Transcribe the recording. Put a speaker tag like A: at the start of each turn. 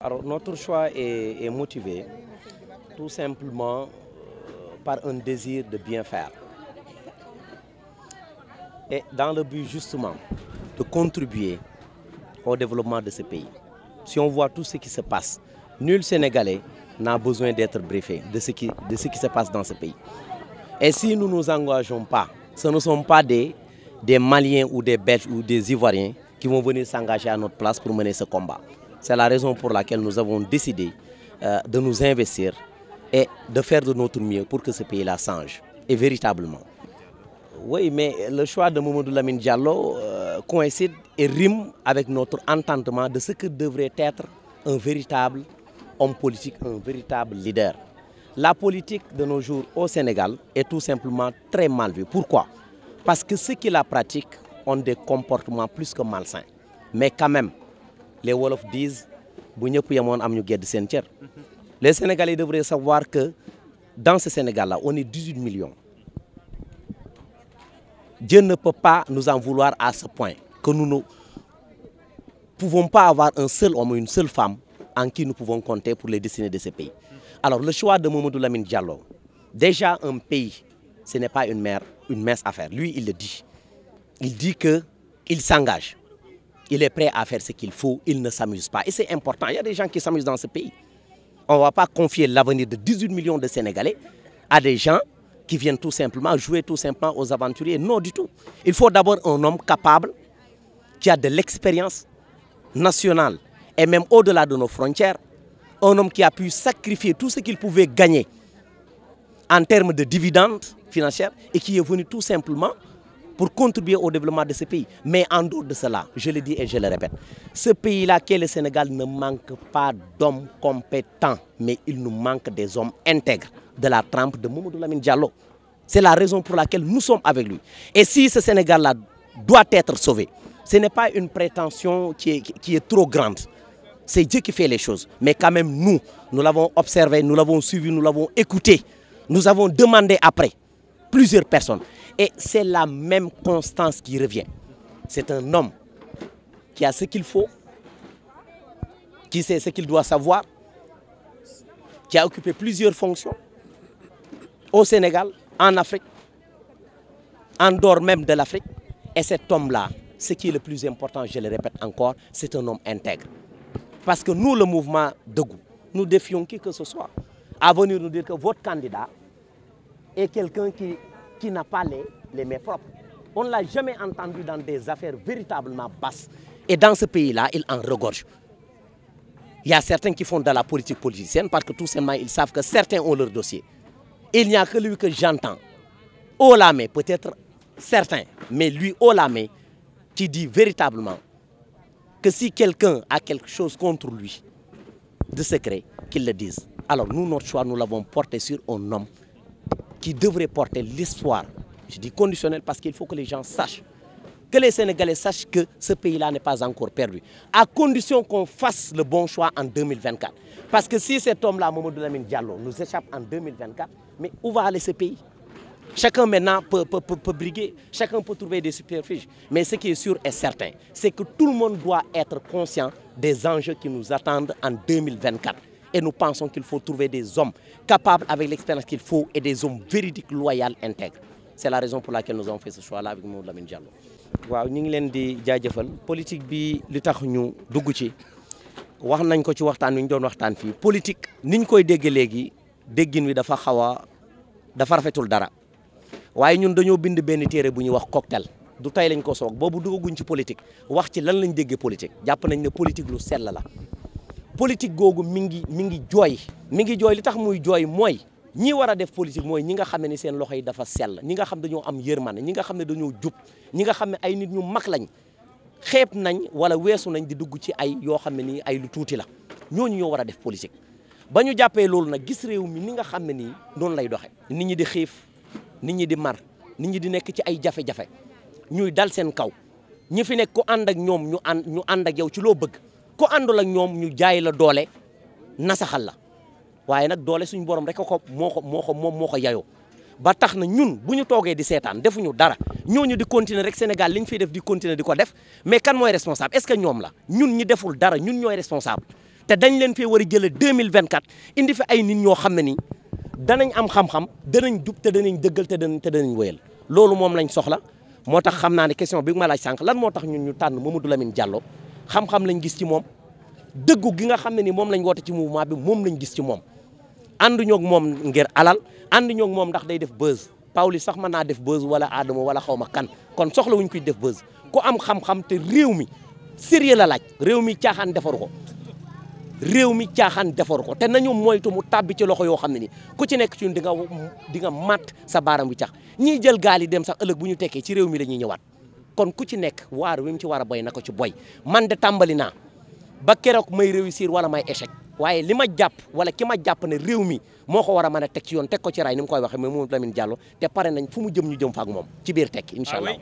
A: Alors, notre choix est motivé tout simplement par un désir de bien faire. Et dans le but justement de contribuer au développement de ce pays. Si on voit tout ce qui se passe, nul Sénégalais n'a besoin d'être briefé de ce qui se passe dans ce pays. Et si nous ne nous engageons pas, ce ne sont pas des Maliens ou des Belges ou des Ivoiriens qui vont venir s'engager à notre place pour mener ce combat. C'est la raison pour laquelle nous avons décidé de nous investir et de faire de notre mieux pour que ce pays-là change, et véritablement. Oui, mais le choix de Mamadou Lamine Diallo coïncide et rime avec notre entendement de ce que devrait être un véritable homme politique, un véritable leader. La politique de nos jours au Sénégal est tout simplement très mal vue. Pourquoi? Parce que ceux qui la pratiquent ont des comportements plus que malsains. Mais quand même, les Wolofs disent les Sénégalais devraient savoir que dans ce Sénégal-là, on est 18 millions. Dieu ne peut pas nous en vouloir à ce point que nous ne pouvons pas avoir un seul homme ou une seule femme en qui nous pouvons compter pour les destinées de ce pays. Alors le choix de Mamadou Lamine Diallo, déjà un pays, ce n'est pas une mince affaire. Lui, il le dit. Il dit qu'il s'engage. Il est prêt à faire ce qu'il faut, il ne s'amuse pas. Et c'est important, il y a des gens qui s'amusent dans ce pays. On ne va pas confier l'avenir de 18 millions de Sénégalais à des gens qui viennent tout simplement jouer tout simplement aux aventuriers. Non du tout. Il faut d'abord un homme capable, qui a de l'expérience nationale et même au-delà de nos frontières, un homme qui a pu sacrifier tout ce qu'il pouvait gagner en termes de dividendes financiers et qui est venu tout simplement pour contribuer au développement de ce pays. Mais en dehors de cela, je le dis et je le répète, ce pays-là, qui est le Sénégal, ne manque pas d'hommes compétents, mais il nous manque des hommes intègres de la trempe de Mamadou Lamine Diallo. C'est la raison pour laquelle nous sommes avec lui. Et si ce Sénégal-là doit être sauvé, ce n'est pas une prétention qui est trop grande. C'est Dieu qui fait les choses. Mais quand même, nous l'avons observé, nous l'avons suivi, nous l'avons écouté. Nous avons demandé après plusieurs personnes. Et c'est la même constance qui revient. C'est un homme qui a ce qu'il faut, qui sait ce qu'il doit savoir, qui a occupé plusieurs fonctions au Sénégal, en Afrique, en dehors même de l'Afrique. Et cet homme-là, ce qui est le plus important, je le répète encore, c'est un homme intègre. Parce que nous, le mouvement Debout, nous défions qui que ce soit à venir nous dire que votre candidat est quelqu'un qui n'a pas les mains propres. On ne l'a jamais entendu dans des affaires véritablement basses. Et dans ce pays-là, il en regorge. Il y a certains qui font de la politique politicienne parce que tout simplement, ils savent que certains ont leur dossier. Il n'y a que lui que j'entends, haut la main, peut-être certains, mais lui haut la main, qui dit véritablement que si quelqu'un a quelque chose contre lui de secret, qu'il le dise. Alors nous, notre choix, nous l'avons porté sur un homme qui devrait porter l'espoir. Je dis conditionnel parce qu'il faut que les gens sachent, que les Sénégalais sachent que ce pays-là n'est pas encore perdu. À condition qu'on fasse le bon choix en 2024. Parce que si cet homme-là, Mamadou Lamine Diallo, nous échappe en 2024, mais où va aller ce pays? Chacun maintenant peut briguer, chacun peut trouver des superficies. Mais ce qui est sûr et certain, c'est que tout le monde doit être conscient des enjeux qui nous attendent en 2024. Et nous pensons qu'il faut trouver des hommes capables avec l'expérience qu'il faut et des hommes véridiques, loyaux, intègres. C'est la raison pour laquelle nous avons fait ce choix-là avec Mamadou Lamine Diallo. waaw ñu ngi leen di jaajëfal politique bi li tax ñu dugg ci wax nañ ko ci waxtaan wi ñu doon waxtaan fii politique niñ koy dégg léegi déggin wi dafa dafa rafetul dara waaye ñun dañoo bind benn téere bu ñuy wax cocktail du tey lañ ko soog boobu duggaguñ ci politique wax ci lan lañ déggee politique jàpp nañ ne politique lu sell la politique googu mi ngi jooy li tax muy jooy mooy ñi war a def politique mooy ñi nga xam ne ni seen loxo yi dafa sell ñi nga xam dañoo am yërmande ñi nga xam ne dañoo jub ñi nga xam ne ay nit ñu mag lañ xeeb nañ wala weesu nañ di dugg ci ay yoo xam ne nii ay lu tuuti la ñooñu ñoo war a def politique. ba ñu jàppee loolu nag gis réew mi ni nga xam ne nii noonu lay doxe nit ñi di xiif nit ñi di mar nit ñi di nekk ci ay jafe-jafe ñuy dal seen kaw ñi fi nekk ku ànd ak ñoom ñu ànd ak yow ci loo bëgg ku àndul ak ñoom ñu jaay la doole nasaxal la. waaye nag doole suñu borom rek moo ko yayoo ba tax na ñun bu ñu toogee di seetaan defuñu dara ñooñu di continuer rek Sénégal li ñu fiy def di continuer di ko def mais kan mooy responsable est-ce que ñoom la ñun ñi deful dara ñun ñooy responsable te dañ leen fee war a jëlee 2024 indi fi ay nit ñoo xam ne ni danañ am xam-xam danañ jub te danañ dëggal te danañ wéyal loolu moom lañ soxla moo tax xam naa ne question bi ma laaj sànq lan moo tax ñun ñu tànn Mamadou Lamine Diallo xam-xam lañ gis ci moom dëggu gi nga xam ne ni moom lañ woote ci mouvement bi moom lañ gis ci moom ànduñoo ak moom ngir alal ànduñoo ak moom ndax day def buzz Pawlish sax mën naa def buzz wala Adamo wala xaw ma kan kon soxla wuñ koy def buzz ku am xam-xam te réew mi sérieux la laaj réew mi caaxaan defaru ko réew mi caaxaan defaru ko te nañu moytu mu tàbbi ci loxo yoo xam ne ni ku ci nekk ci ñun di nga mat sa baaram bi cax ñiy jël gaal yi dem sax ëllëg bu ñu tekkee ci réew mi la ñuy ñëwaat kon ku ci nekk waar wi mu ci war a boy na ko ci boy man de tàmbali naa ba keroog may réussir wala may échec waaye li ma jàpp wala ki ma jàpp ne réew mi moo ko war a mën a teg ci yoon teg ko ci raay ni mu koy waxee mais Mamadou Lamine Diallo te pare nañ fu mu jëm ñu jëm fa ak moom ci biir tekki incha allah